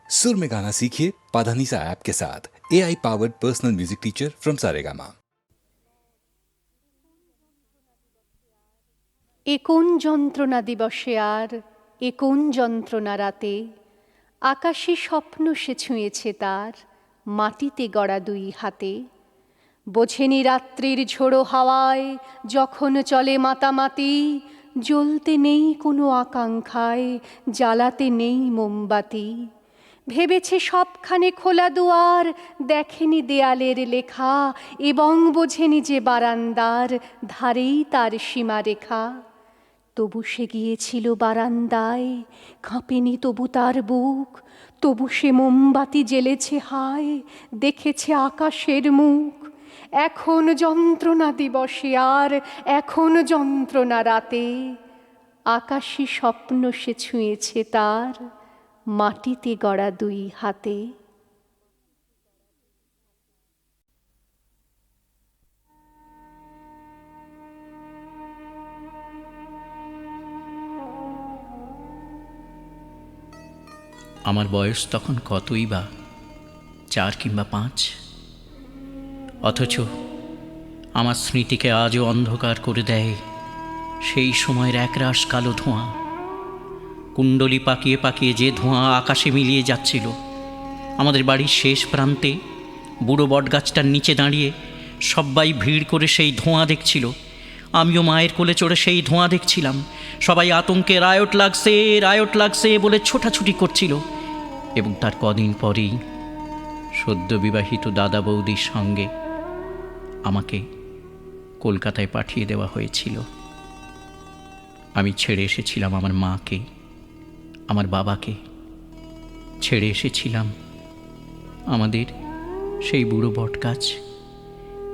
सुर में गाना सीखिए पाधानीसा ऐप के साथ। AI powered personal music teacher from Saregama. এ কোন যন্ত্রণা দিবসে আর এ কোন যন্ত্রণা রাতে, আকাশে স্বপ্ন সে ছুঁয়েছে তার, মাটিতে গড়া দুই হাতে। বোঝেনি রাত্রির ঝোড়ো হাওয়ায় যখন চলে মাতামাতি, জ্বলতে নেই কোনো আকাঙ্ক্ষায়, জ্বালাতে নেই মোমবাতি। ভেবেছে সবখানে খোলা দুয়ার, দেখেনি দেয়ালের লেখা, এবং বোঝেনি যে বারান্দার ধারেই তার সীমারেখা। তবু সে গিয়েছিল বারান্দায়, কাঁপেনি তবু তার বুক, তবু সে মোমবাতি জ্বেলেছে হায়, দেখেছে আকাশের মুখ। এখন যন্ত্রণা দিবসে আর এখন যন্ত্রণা রাতে, আকাশী স্বপ্ন সে ছুঁয়েছে তার, মাটিতে গড়া দুই হাতে। আমার বয়স তখন কতই বা, 4 কিংবা 5। অথচ আমার স্মৃতিকে আজও অন্ধকার করে দেয় সেই সময়ের একরাশ কালো ধোঁয়া। কুণ্ডলি পাকিয়ে পাকিয়ে যে ধোঁয়া আকাশে মিলিয়ে যাচ্ছিল। আমাদের বাড়ির শেষ প্রান্তে বুড়ো বটগাছটার নিচে দাঁড়িয়ে সবাই ভিড় করে সেই ধোঁয়া দেখছিল। আমিও মায়ের কোলে চড়ে সেই ধোঁয়া দেখছিলাম। সবাই আতঙ্কে রায়ট লাগছে রায়ট লাগছে বলে ছোটাছুটি করছিল। এবং তার কদিন পরেই সদ্য বিবাহিত দাদা বৌদির সঙ্গে আমাকে কলকাতায় পাঠিয়ে দেওয়া হয়েছিল। আমি ছেড়ে এসেছিলাম আমার মাকে, আমার বাবাকে, ছেড়ে এসেছিলাম আমাদের সেই বুড়ো বটগাছ,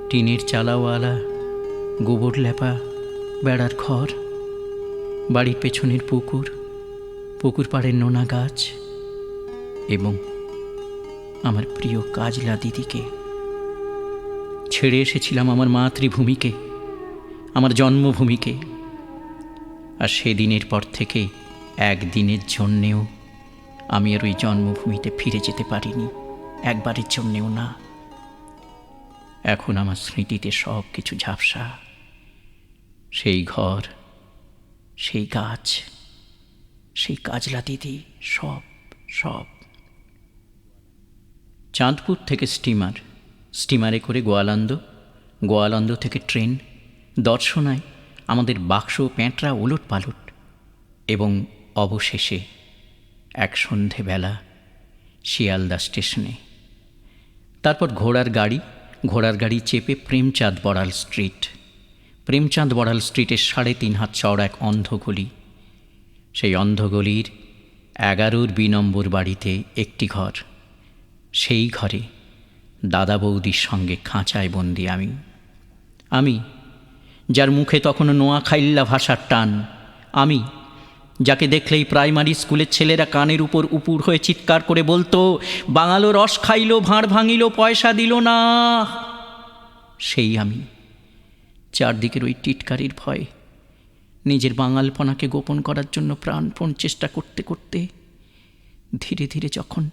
টিনের চালাওয়ালা, গোবর লেপা বেড়ার ঘর, বাড়ির পেছনের পুকুর, পুকুর পাড়ের নোনা গাছ এবং আমার প্রিয় কাজলা দিদিকে। ছেড়ে এসেছিলাম আমার মাতৃভূমিকে, আমার জন্মভূমিকে। আর সেদিনের পর থেকে একদিনের জন্যেও আমি আর ওই জন্মভূমিতে ফিরে যেতে পারিনি, একবারের জন্যেও না। এখন আমার স্মৃতিতে সব কিছু ঝাপসা। সেই ঘর, সেই গাছ, সেই কাজলা দিদি, সব সব। চাঁদপুর থেকে স্টিমারে করে গোয়ালন্দ, গোয়ালন্দ থেকে ট্রেন, দর্শনায় আমাদের বাক্স প্যাঁটরা ওলট পালট, এবং অবশেষে এক সন্ধেবেলা শিয়ালদা স্টেশনে। তারপর ঘোড়ার গাড়ি চেপে প্রেমচাঁদ বড়াল স্ট্রিটের 3.5 হাত চওড়া এক অন্ধগলি। সেই অন্ধগলির 11 B নম্বর বাড়িতে একটি ঘর। সেই ঘরে দাদা বৌদির সঙ্গে খাঁচায় বন্দি আমি, যার মুখে তখনও নোয়াখাইল্লা ভাষার টান। আমি, যাকে দেখলেই প্রাইমারি স্কুলের ছেলেরা কানের উপর উপুর হয়ে চিৎকার করে বলতো, বাঙালো রস খাইল, ভাঁড় ভাঙিল, পয়সা দিল না। সেই আমি, চারদিকের ওই টিটকারির ভয়ে নিজের বাঙালপনাকে গোপন করার জন্য প্রাণপণ চেষ্টা করতে করতে ধীরে ধীরে যখন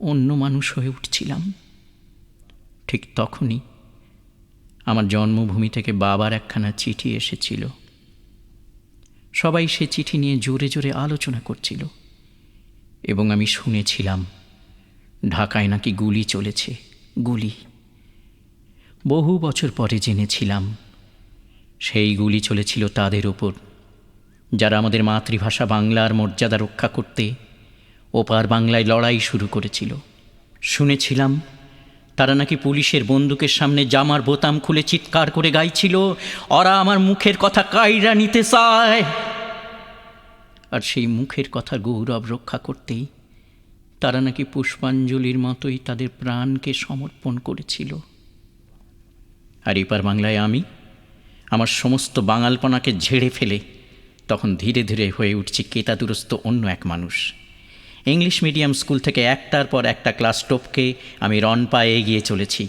অন্য মানুষ হয়ে উঠছিলাম, ঠিক তখনই আমার জন্মভূমি থেকে বাবার একখানা চিঠি এসেছিল। সবাই সে চিঠি নিয়ে জোরে জোরে আলোচনা করছিল, এবং আমি শুনেছিলাম ঢাকায় নাকি গুলি চলেছে, গুলি। বহু বছর পরে জেনেছিলাম সেই গুলি চলেছিল তাদের ওপর যারা আমাদের মাতৃভাষা বাংলার মর্যাদা রক্ষা করতে ওপার বাংলায় লড়াই শুরু করেছিল। শুনেছিলাম তারা নাকি পুলিশের বন্দুকের সামনে জামার বোতাম খুলে চিৎকার করে গাইছিল, ওরা আমার মুখের কথা কাইরা নিতে চায়। আর সেই মুখের কথা গৌরব রক্ষা করতেই তারা নাকি পুষ্পাঞ্জলির মতোই তাদের প্রাণকে সমর্পণ করেছিল। আর এপার বাংলায় আমি আমার সমস্ত বাঙালপনাকে ঝেড়ে ফেলে তখন ধীরে ধীরে হয়ে উঠছি কেতাদুরস্ত অন্য এক মানুষ। ইংলিশ মিডিয়াম স্কুল থেকে একটার পর একটা ক্লাস টপকে আমি রন পায়ে এগিয়ে চলেছি।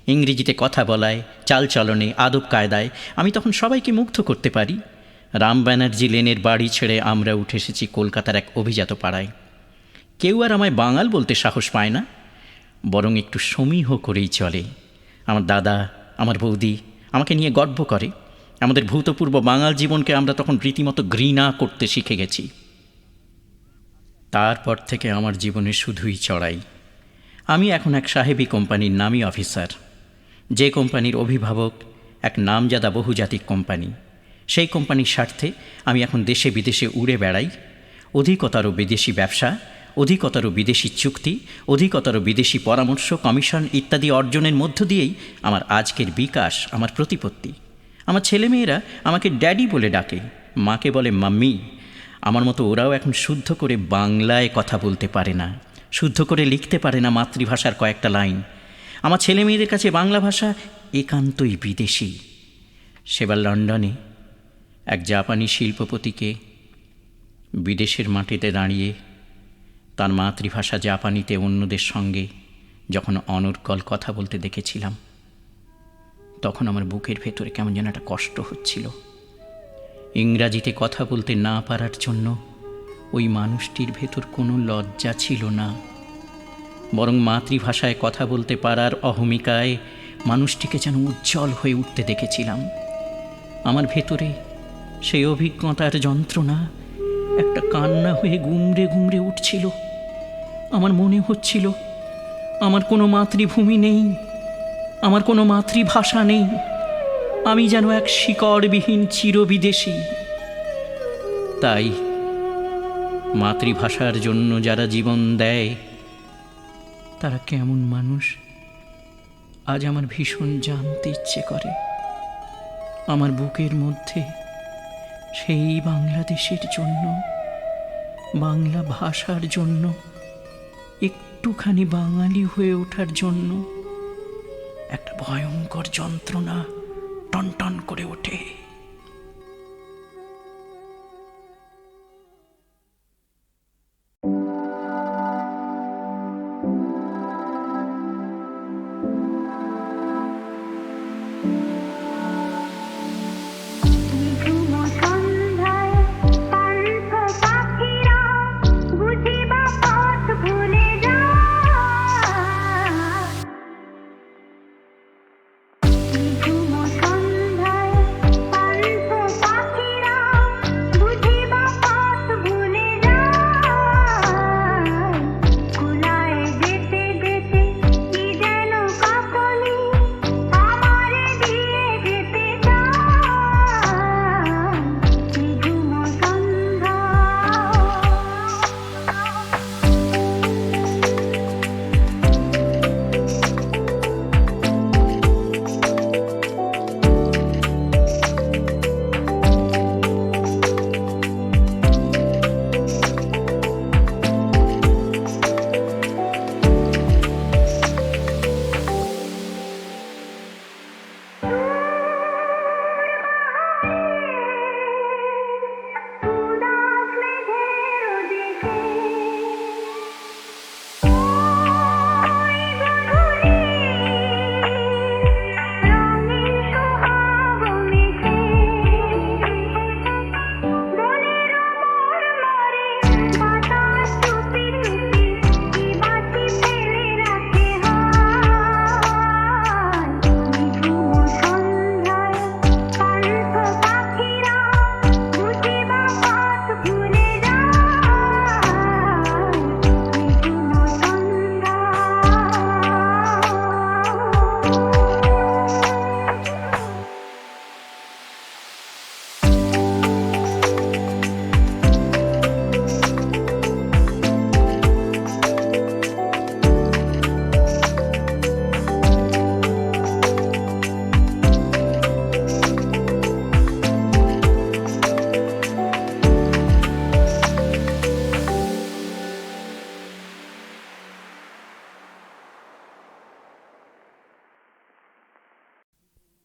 ইংরেজিতে কথা বলায়, চালচলনে, আদব কায়দায় আমি তখন সবাইকে মুগ্ধ করতে পারি। রাম ব্যানার্জি লেনের বাড়ি ছেড়ে আমরা উঠে এসেছি কলকাতার এক অভিজাত পাড়ায়। কেউ আর আমায় বাঙাল বলতে সাহস পায় না, বরং একটু সমীহ করেই চলে। আমার দাদা, আমার বৌদি আমাকে নিয়ে গর্ব করে। আমাদের ভূতপূর্ব বাঙাল জীবনকে আমরা তখন রীতিমতো ঘৃণা করতে শিখে গেছি। তারপর থেকে আমার জীবনে শুধুই চড়াই। আমি এখন এক সাহেবী কোম্পানির নামী অফিসার, যে কোম্পানির অভিভাবক এক নামজাদা বহুজাতিক কোম্পানি। সেই কোম্পানির স্বার্থে আমি এখন দেশে বিদেশে উড়ে বেড়াই। অধিকতর বিদেশি ব্যবসা, অধিকতর বিদেশি চুক্তি, অধিকতর বিদেশি পরামর্শ, কমিশন ইত্যাদি অর্জনের মধ্য দিয়েই আমার আজকের বিকাশ, আমার প্রতিপত্তি। আমার ছেলেমেয়েরা আমাকে ড্যাডি বলে ডাকে, মাকে বলে মাম্মি। আমার মতো ওরাও এখন শুদ্ধ করে বাংলায় কথা বলতে পারে না, শুদ্ধ করে লিখতে পারে না মাতৃভাষার কয়েকটা লাইন। আমার ছেলেমেয়েদের কাছে বাংলা ভাষা একান্তই বিদেশি। সেবার লন্ডনে এক জাপানি শিল্পপতিকে বিদেশের মাটিতে দাঁড়িয়ে তার মাতৃভাষা জাপানিতে অন্যদের সঙ্গে যখন অনর্গল কথা বলতে দেখেছিলাম, তখন আমার বুকের ভেতরে কেমন যেন একটা কষ্ট হচ্ছিল। ইংরাজিতে কথা বলতে না পারার জন্য ওই মানুষটির ভেতর কোনো লজ্জা ছিল না, বরং মাতৃভাষায় কথা বলতে পারার অহমিকায় মানুষটিকে যেন উজ্জ্বল হয়ে উঠতে দেখেছিলাম। আমার ভেতরে সেই অভিজ্ঞতার যন্ত্রণা একটা কান্না হয়ে গুমড়ে গুমড়ে উঠছিল। আমার মনে হচ্ছিল আমার কোনো মাতৃভূমি নেই, আমার কোনো মাতৃভাষা নেই। আমি যেন এক শিকড়বিহীন চিরবিদেশী। তাই মাতৃভাষার জন্য যারা জীবন দেয় তারা কেমন মানুষ আজ আমার ভীষণ জানতে ইচ্ছে করে। আমার বুকের মধ্যে সেই বাংলাদেশের জন্য, বাংলা ভাষার জন্য, একটুখানি বাঙালি হয়ে ওঠার জন্য একটা ভয়ঙ্কর যন্ত্রণা টনটন করে ওঠে।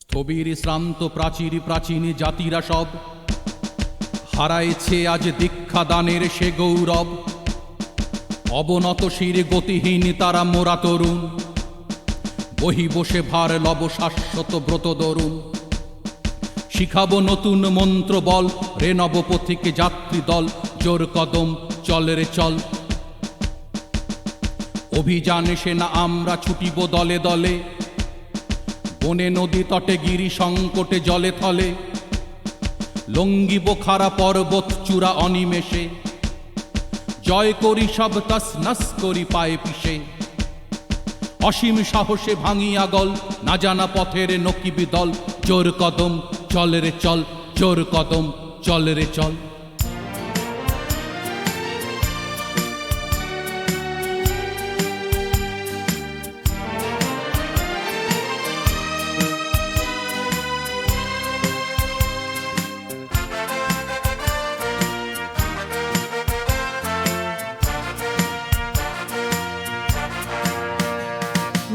স্থবির শ্রান্ত প্রাচীর প্রাচীন জাতিরা সব হারাইছে আজ দীক্ষাদানের সে গৌরব। অবনত শির গতিহীন তারা মোরা তরুণ, বহি বসে ভার লব শাশ্বত ব্রত দরুণ। শিখাবো নতুন মন্ত্র বল রে নবপথিকে যাত্রী দল, জোর কদম চল রে চল। অভিযানে সেনা আমরা ছুটিব দলে দলে, বনে নদী তটে গিরি সংকটে জলে থলে, লঙ্গিব খাড়া পর্বত চূড়া অনিমেষে, জয় করি সব তস নস করি পায়ে পিষে। অসীম সাহসে ভাঙিয়া গল না জানা পথের নকিবি দল, জোর কদম চল রে চল, জোর কদম চল রে চল।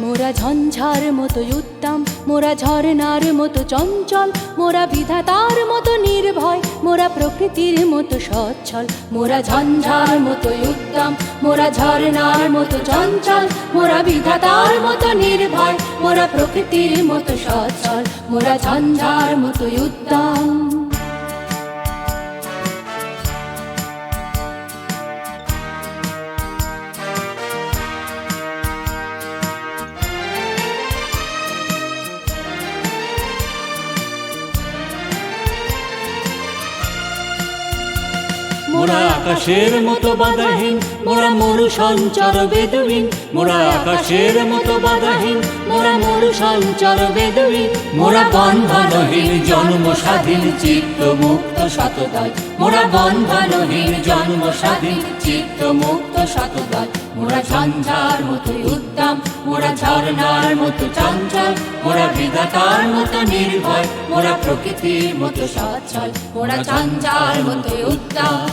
মোরা ঝঞ্ঝার মতো উত্তম, মোরা ঝর্ণার মতো চঞ্চল, মোরা বিধাতার মতো নির্ভয়, মোরা প্রকৃতির মতো সচ্ছল। মোরা ঝঞ্ঝার মতো উত্তম, মোরা ঝর্ণার মতো চঞ্চল, মোরা বিধাতার মতো নির্ভয়, মোরা প্রকৃতির মতো সচ্ছল। মোরা ঝঞ্ঝার মতো উত্তম। মোরা আকাশের মতো বাধাহীন, মোরা মরু সঞ্চর বেদুইন। মোরা আকাশের মতো বাধাহীন, মোরা মরু সঞ্চর বেদুইন। মোরা বন্ধনহীন জন্ম স্বাধীন চিত্ত মুক্ত শতদল। মোরা বন্ধনহীন জন্ম স্বাধীন চিত্ত মুক্ত শতদল। মোরা ঝঞ্ঝার মতো উদ্দাম, মোরা ঝর্ণার মতো চঞ্চল, মোরা বিধাতার মতো নির্ভয়, মোরা প্রকৃতির মতো সচ্ছল। মোরা ঝঞ্ঝার মতো উদ্দাম।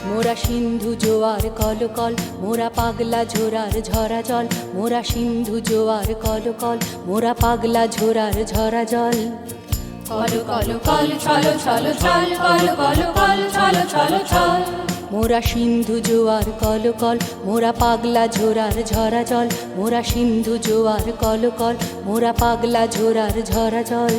মোরা সিন্ধু জোয়ার কলকল, মোরা পাগলা ঝোরার ঝরা জল। মোরা সিন্ধু জোয়ার কলকল, মোরা পাগলা ঝোরার ঝরা জল। কল কল কল ছল ছল ছল, কল কল কল ছল ছল ছল। মোরা সিন্ধু জোয়ার কলকল, মোরা পাগলা ঝোরার ঝরা জল। মোরা সিন্ধু জোয়ার কলকল, মোরা পাগলা ঝোরার ঝরা জল।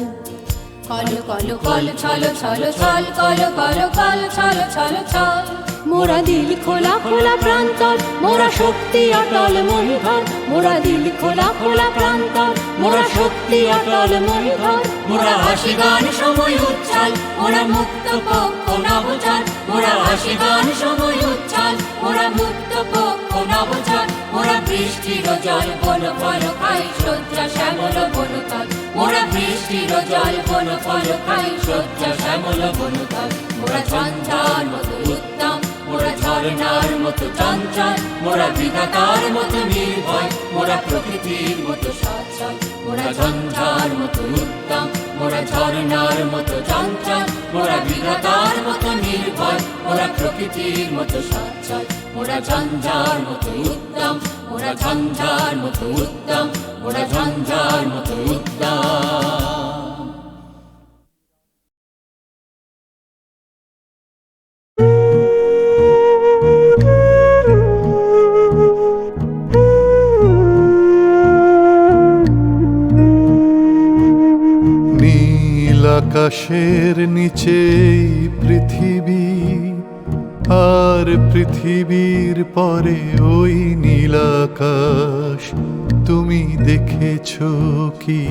কল কল কল ছল ছল ছল, কল কল কল ছল ছল ছল। মোরা দিল খোলা খোলা প্রান্তর, মোরা শক্তি অটল মহিধর। মোরা দিল খোলা খোলা প্রান্তর, মোরা শক্তি অটল মহিধর। মোরা হাসি গান সময় উচ্ছল, মোরা মুক্ত পক্ষ নবচর। মোরা হাসি গান সময় উচ্ছল, মোরা মুক্ত পক্ষ নবচর। মোরা বৃষ্টির জল বন ফল খাই, শয্যা শ্যামল বনতল। মোরা বৃষ্টির জল বন ফল খাই, শয্যা শ্যামল বনতল। মোরা ঝঞ্ঝার মতো উত্তম, মোরা ঝর্ণার মতো চঞ্চল, মোরা বিধাতার মতো নির্ভয়, মোরা প্রকৃতির মতো সচ্ছল। মোরা ঝঞ্ঝার মতো উত্তম, মোরা ঝর্ণার মতো চঞ্চল, মোরা বিধাতার মতো নির্ভয়, মোরা প্রকৃতির মতো সচ্ছল। মোরা ঝঞ্ঝার মতো উত্তম, মোরা ঝঞ্ঝার মতো উত্তম, মোরা ঝঞ্ঝার মতো উত্তম। আকাশের নিচেই পৃথিবী, আর পৃথিবীর পরে ওই নীলাকাশ। তুমি দেখেছো কি?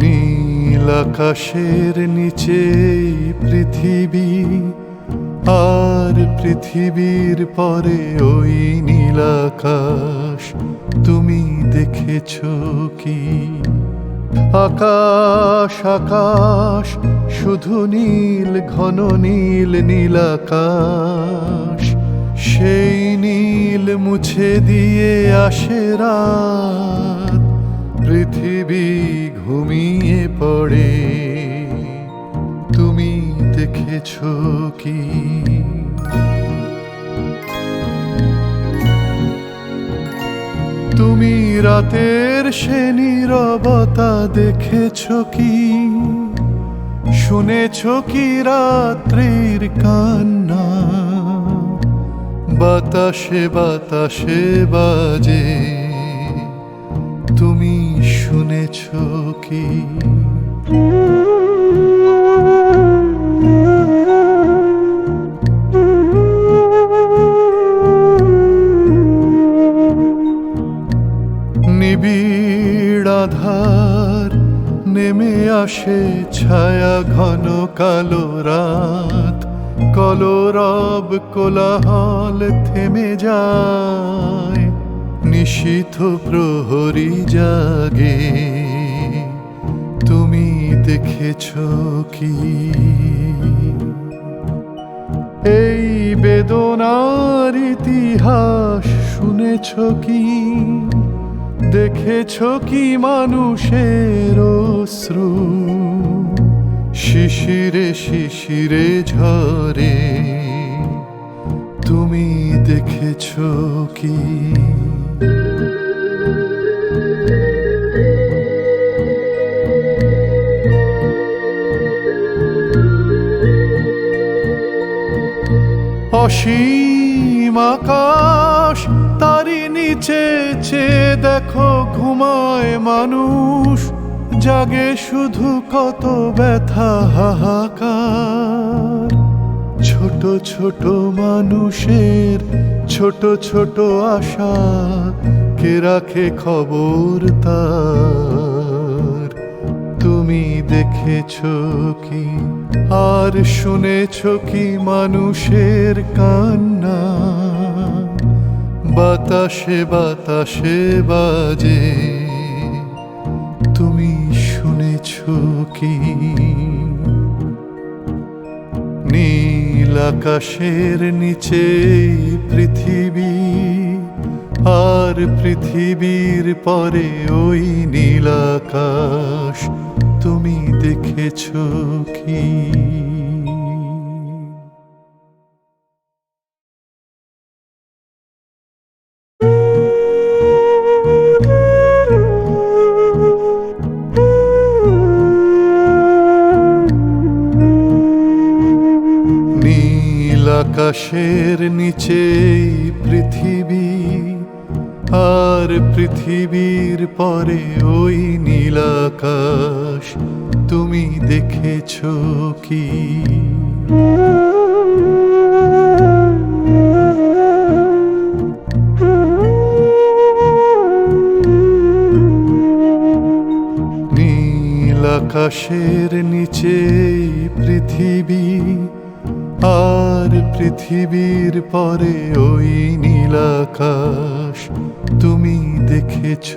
নীল আকাশের নিচেই পৃথিবী, আর পৃথিবীর পরে ওই নীলাকাশ। তুমি দেখেছো কি? আকাশ আকাশ শুধু নীল, ঘন নীল নীলাকাশ। সেই নীল মুছে দিয়ে আসে রাত, পৃথিবী ঘুমিয়ে পড়ে। তুমি দেখেছো কি? তুমি রাতের সে নীরবতা দেখেছ কি, শুনেছ কি রাত্রির কান্না, বাতাসে বাতাসে বাজে, তুমি শুনেছ কি? নিবিড় আধার নেমে আসে, ছায়া ঘন কালো রাত, কলরব কোলাহল থেমে যায়, নিশীথ প্রহরী জাগে, তুমি দেখেছ কি? এই বেদনার ইতিহাস শুনেছ কি? দেখেছ কি মানুষের অশ্রু শিশিরে শিশিরে ঝরে, তুমি দেখেছ কি? অসীম আকাশ, তারি নিচে চেয়ে দেখো ঘুমায় মানুষ, জাগে শুধু কত ব্যথা হাহাকার। ছোট ছোট মানুষের ছোট ছোট আশা, কে রাখে খবর তার, তুমি দেখেছ কি? আর শুনেছ কি মানুষের কান্না, বাতাসে বাতাসে বাজে, তুমি শুনেছ কি? নীল আকাশের নিচে পৃথিবী, আর পৃথিবীর পরে ওই নীল আকাশ, তুমি দেখেছ কি? নীল আকাশের নিচে পৃথিবী, আর পৃথিবীর পরে ওই নীল আকাশ, তুমি দেখেছ কি? নীল আকাশের নিচে পৃথিবী, আর পৃথিবীর পরে ওই নীল আকাশ, তুমি দেখেছ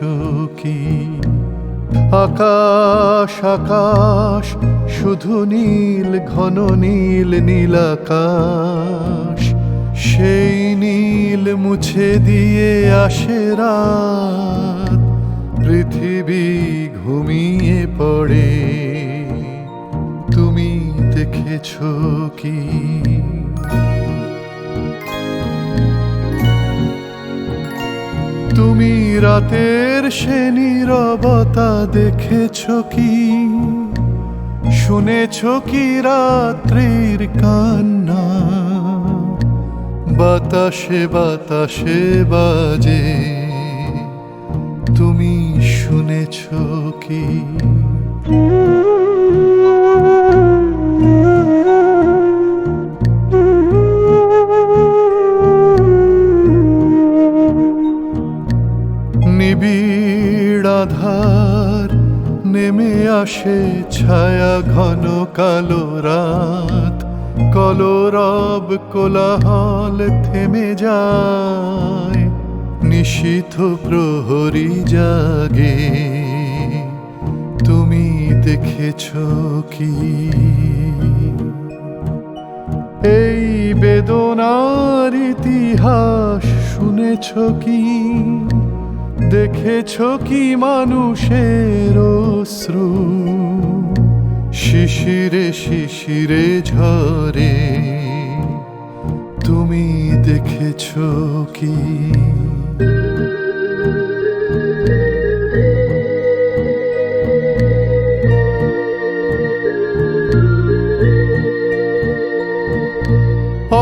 কি? আকাশ আকাশ শুধু নীল, ঘন নীল নীল আকাশ, সেই নীল মুছে দিয়ে আসে রাত, পৃথিবী ঘুমিয়ে পড়ে, তুমি দেখেছ কি? তুমি রাতের সে নীরবতা দেখেছ কি, শুনেছ কি রাত্রির কান্না, বাতাসে বাতাসে বাজে, তুমি শুনেছ কি? নিবিড় আধার নেমে আসে, ছায়া ঘন কালো রাত, কলরব কোলাহল থেমে যায়, নিশীথ প্রহরী জাগে, তুমি দেখেছ কি? এই বেদনার ইতিহাস শুনেছ কি? দেখেছ কি মানুষের অশ্রু শিশিরে শিশিরে ঝরে, তুমি দেখেছ কি?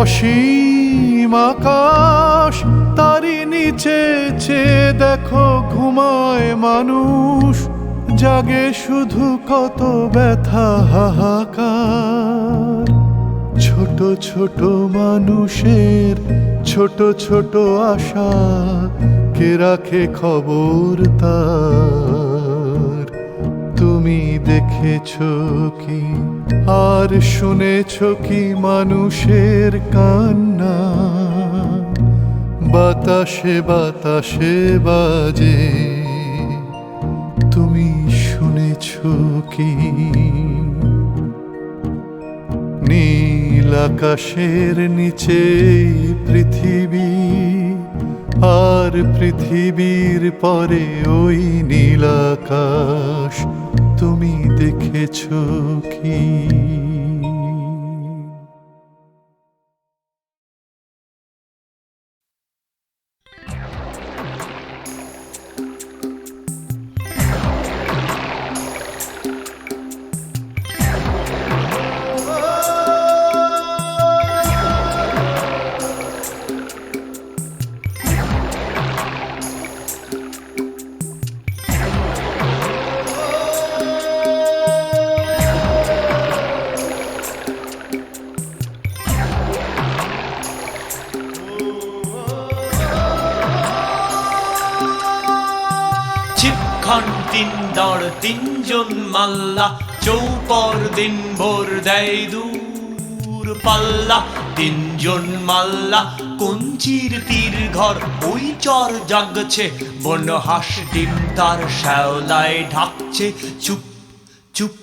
অসীম আকাশ, তারি নিচে চেয়ে দেখো ঘুমায় মানুষ, জাগে শুধু কত ব্যথা হাহাকার। ছোট ছোট মানুষের ছোট ছোট আশা, কে রাখে খবর তার? তুমি দেখেছো কি আর শুনেছো কি মানুষের কান্না? বাতাসে বাতাসে বাজে, তুমি শুনেছো কি? নীল আকাশের নিচে পৃথিবী, আর পৃথিবীর পরে ওই নীল আকাশ, তুমি দেখেছো কি? শিবখান তিন দাঁড় তিনজন মাল্লা, চৌপর দিন ভোর দেয় দূর পাল্লা। তিনজন মাল্লা কঞ্চির তীর ঘর, ওই চর জাগছে বন হাঁস ডিম তার শ্যাওলায় ঢাকছে। চুপ চুপ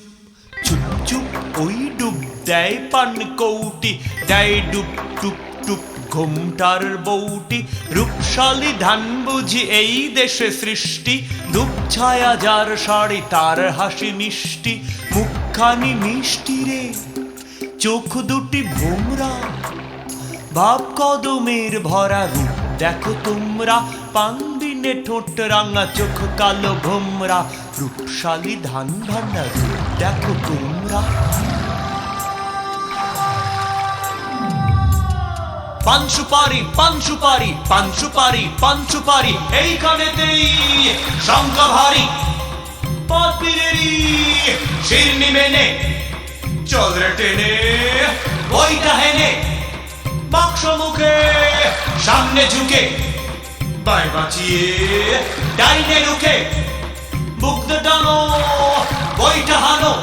চুপ চুপ ওই ডুব দেয় পান কৌটি, দেয় ডুব টুপ টুপ ঘুমটার বউটি। রূপশালী ধান বুঝি এই দেশে সৃষ্টি, ধূপ ছায়া যার শাড়ি তার হাসি মিষ্টি। মুখখানি মিষ্টি রে, চোখ দুটি ভোমরা, ভাব কদমের ভরা রূপ দেখো তোমরা। পানবিনে ঠোঁট রাঙা, চোখ কালো ভোমরা, রূপশালী ধান ভান্ডার রূপ দেখো তোমরা। পান সুপারি পান সুপারি পান সুপারি পান সুপারি, এইখানেতেই শঙ্কা ভারী। পাপিরেরই শিরনি মেনে চল রে টেনে, ওইটা হেনে বাক্স মুখে সামনে ঝুঁকে, বাই বাঁচিয়ে ডাইনে রুখে। বুক টানো বইটা হানো,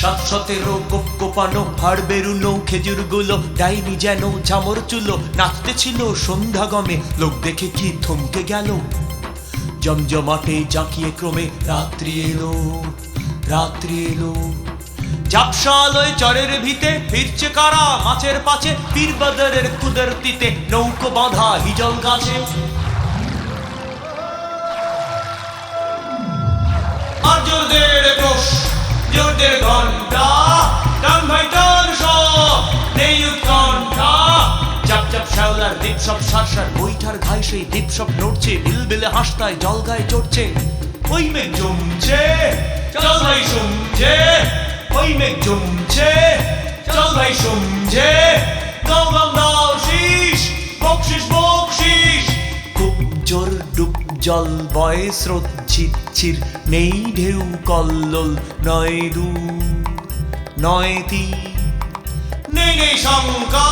৭১৭ গোপ গোপানো, হাড় বেরুনো খেজুর গুলো, ডাইনি যেন ঝামর চুলো। নাচতে ছিল সন্ধ্যা গমে, লোক দেখে কি থমকে গেল। জমজমাটে জাঁকিয়ে ক্রমে রাত্রি এলো, রাত্রি এলো। ঝাপসা আলোয় চরের ভিতে ফিরছে কারা মাছের পাচে, পীরবাজারের কুদরতিতে নৌকো বাঁধা হিজল গাছে। আর জোরদের কোষ জোরদের ঘন্টা, টান ভাই টান সব নেই উৎকণ্ঠা। চাপ চাপ শ্যাওলার দ্বীপ সব সারসার, বৈঠার ঘাই সেই দ্বীপ সব নড়ছে। বিলবিলে হাসতায় জল গায়ে চড়ছে, ওই মেঘ জমছে চল ভাই শুমছে। ওই মেঘ জমছে চল ভাই শুমছে। দাও গাম দাও শীষ, বকশিস বকশিস। খুব জোর ডুব জল বয় স্রোত ছিচ্ছির, নেই ঢেউ কল্লোল নয় দূর নয় তীর। নেই নেই শঙ্কা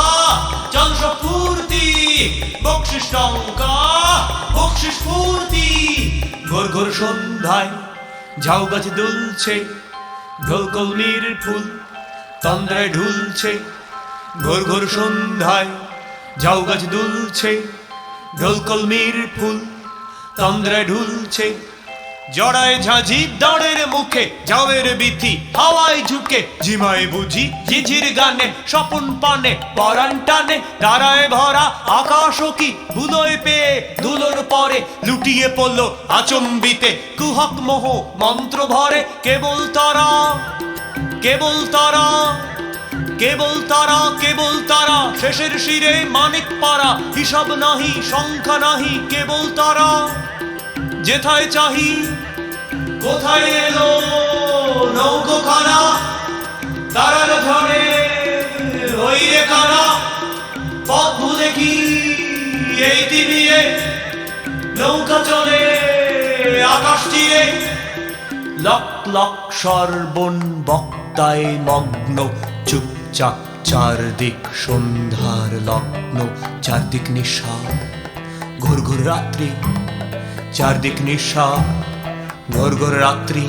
চল সব ফুর্তি, বকশিস টঙ্কা বকশিস ফুর্তি। ঘোর ঘোর সন্ধ্যায় ঝাউ গাছ দুলছে, ঢোলকলমির ফুল তন্দ্রায় ঢুলছে। ঘোর ঘোর সন্ধ্যায় ঝাউ গাছ দুলছে, ঢোলকলমির ফুল তন্দ্রায় ঢুলছে। জড়ায় ঝাঁঝি দাঁড়ের মুখে ঝাউয়ের বিথি হাওয়ায় ঝুঁকে। ঝিমায় বুঝি ঝিঝির গানে স্বপন পানে পরাণ টানে। তারায় ভরা আকাশও কি বুলোয় পেয়ে ধুলোর পরে লুটিয়ে পড়লো আচম্বিতে। কুহক মোহ মন্ত্র ভরে কেবল তারা, কেবল তারা, কেবল তারা, কেবল তারা। শেষের শিরে মানিক পাড়া, হিসাব নাহি সংখ্যা নাহি, কেবল তারা। যেথায় চাহি কোথায় এলো নৌকোখানা, তারার ধরে ওই রে কারা। পথ ভুলে কি এই তিমিরে নৌকা চলে আকাশ তীরে, লক লক সর্বণ বক্তায় মগ্ন, চুপচাপ চারদিক সন্ধ্যার লগ্ন, চারদিক নিঃশ্বাস ঘোর ঘোর রাত্রি, চারদিক নিঃশ্বাস ঘোর ঘোর রাত্রি।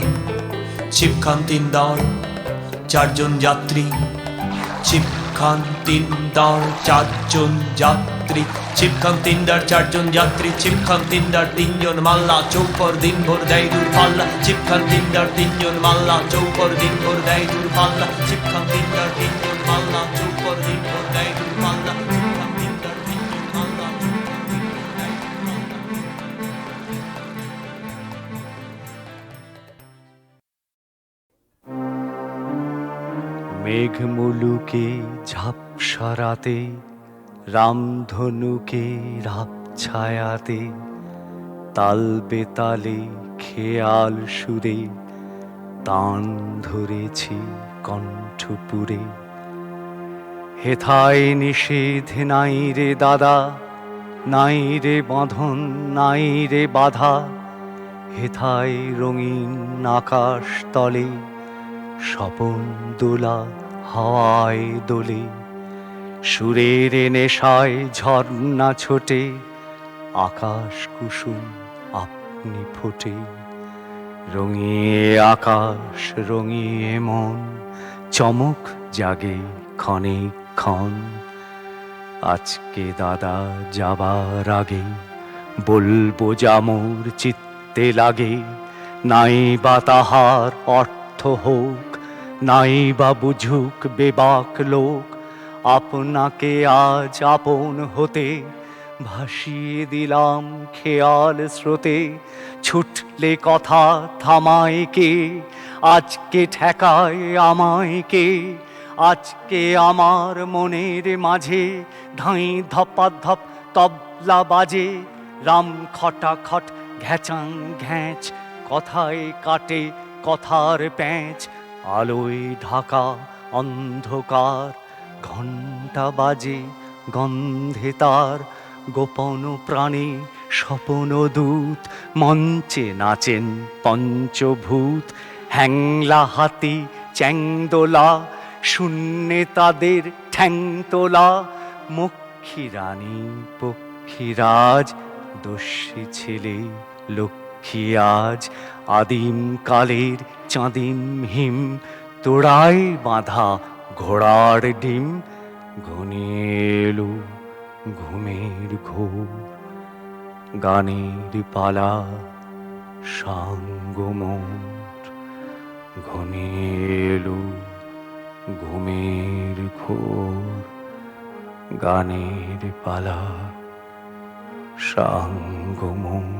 ছিপখান তিন দল চারজন যাত্রী, ছিপখান তিন দল চারজন যাত্রী, ছিপখান তিন দার চারজন যাত্রী, ছিপখান তিন দার তিনজন মাল্লা, চৌপর দিন ভোর দেয় দূর পাল্লা, ছিপখান তিন দার তিনজন মাল্লা, চৌপর দিন ভোর দেয় দূর পাল্লা, ছিপখান তিন দার তিনজন মাল্লা, চৌপর দিন ভোর দেয় দূর পাল্লা, ছিপখান তিন দার তিনজন মাল্লা, চৌপর দিন ভোর দেয় দূর পাল্লা। মেঘ মুলুকে ঝাপসা রাতে, রামধনুকে রাত ছায়াতে, তাল বেতালে খেয়াল সুরে তান ধরেছি কণ্ঠপুরে। হেথায় নিষেধ নাই রে দাদা, নাই রে বাঁধন নাই রে বাধা, হেথায় রঙিন আকাশ তলে স্বপন দোলা হাওয়ায় দোলে। সুরের নেশায় ঝর্ণা ছোটে, আকাশ কুসুম আপনি ফোটে। রঙিয়ে আকাশ রঙিয়ে মন, চমক জাগে ক্ষণিক ক্ষণ। আজকে দাদা যাবার আগে বলবো যা মোর চিত্তে লাগে, নাই বা তাহার অর্থ হোক, নাই বা বুঝুক বেবাক লোক। আপনাকে আজ আপন হতে ভাসিয়ে দিলাম খেয়াল স্রোতে। ছুটলে কথা থামায় কে, আজকে ঠেকায় আমায় কে? আজকে আমার মনের মাঝে ধাই ধপাধপ তবলা বাজে। রাম খটাখট ঘ্যাচাং ঘ্যাঁচ, কথায় কাটে কথার প্যাঁচ। আলোয় ঢাকা অন্ধকার, ঘণ্টা বাজে গন্ধে তার। গোপন প্রাণে স্বপন দূত, মঞ্চে নাচেন পঞ্চভূত। হ্যাংলা হাতি চ্যাংদোলা, শূন্যে তাদের ঠ্যাং তোলা। মক্ষী রানী পক্ষীরাজ, দস্যি ছেলে লক্ষ্মী আজ। আদিম কালের চাঁদিম হিম, তোড়ায় বাঁধা ঘোড়ার ডিম। ঘনিয়ে এলো ঘুমের ঘোর, গানের পালা সাঙ্গ মোর। ঘনিয়ে এলো ঘুমের ঘোর, গানের পালা সাঙ্গ মোর।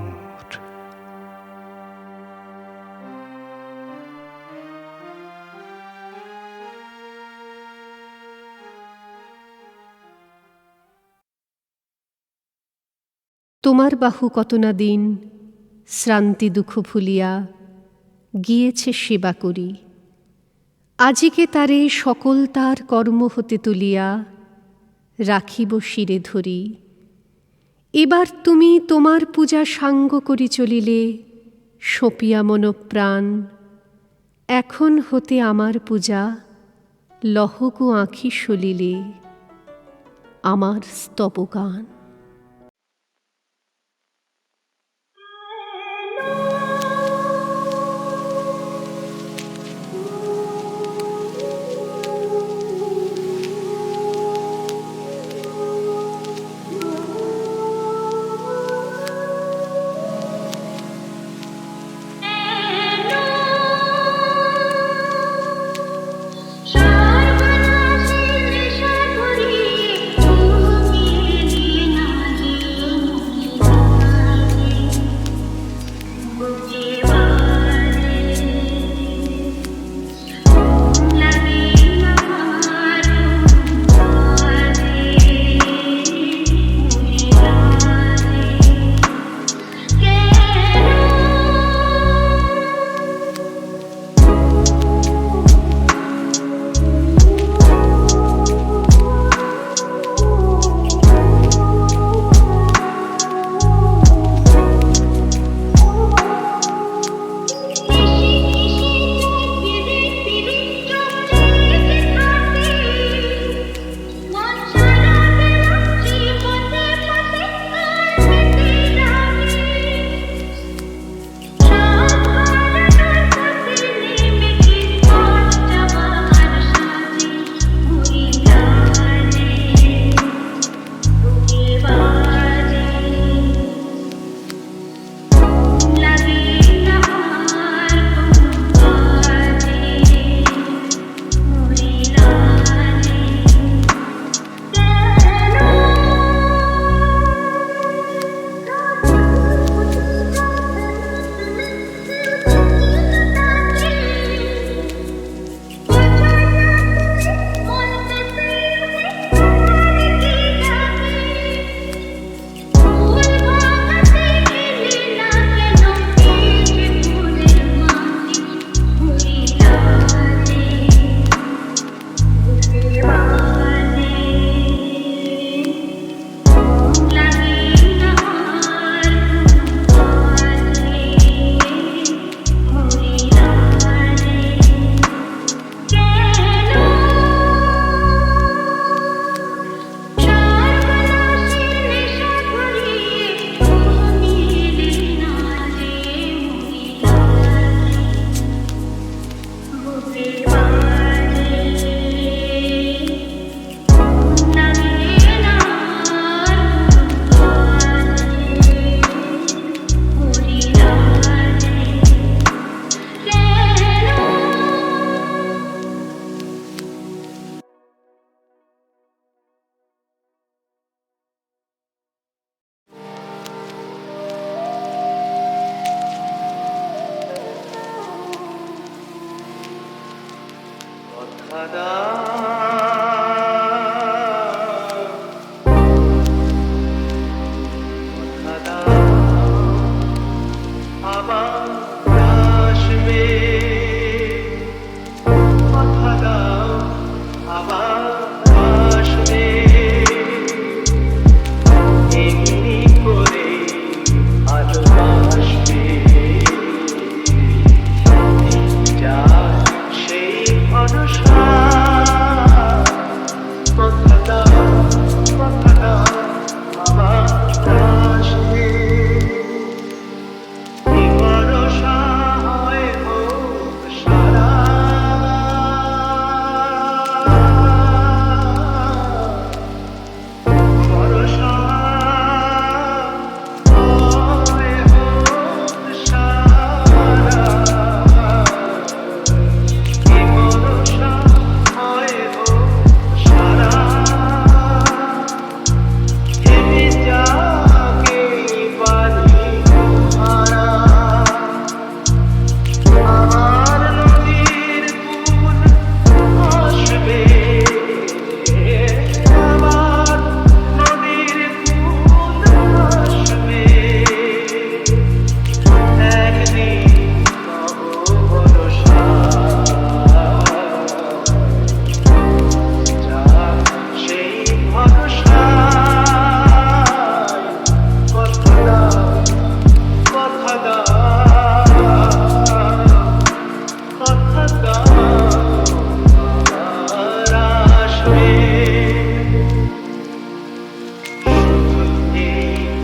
তোমার বাহু কত না দিন শ্রান্তি দুঃখ ভুলিয়া গিয়েছে সেবা করি। আজিকে তারে সকল তার কর্ম হতে তুলিয়া রাখিব শিরে ধরি। এবার তুমি তোমার পূজা সাঙ্গ করি চলিলে সপিয়া মন প্রাণ। এখন হতে আমার পূজা লহগো আঁখি সলিলে আমার স্তবগান। সর্বনাশী নেশা করি তুমি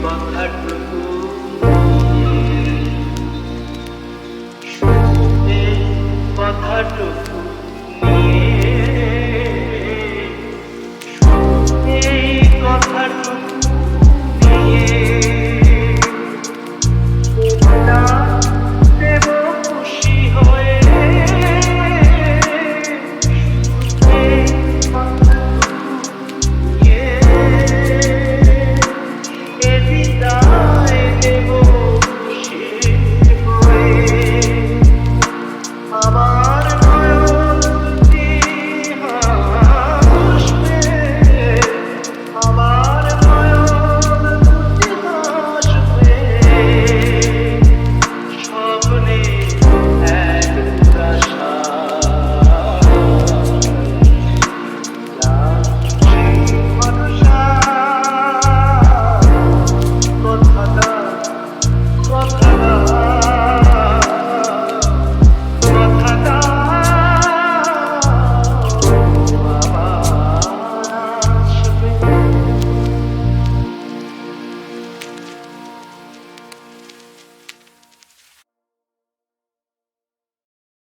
কথাটুকু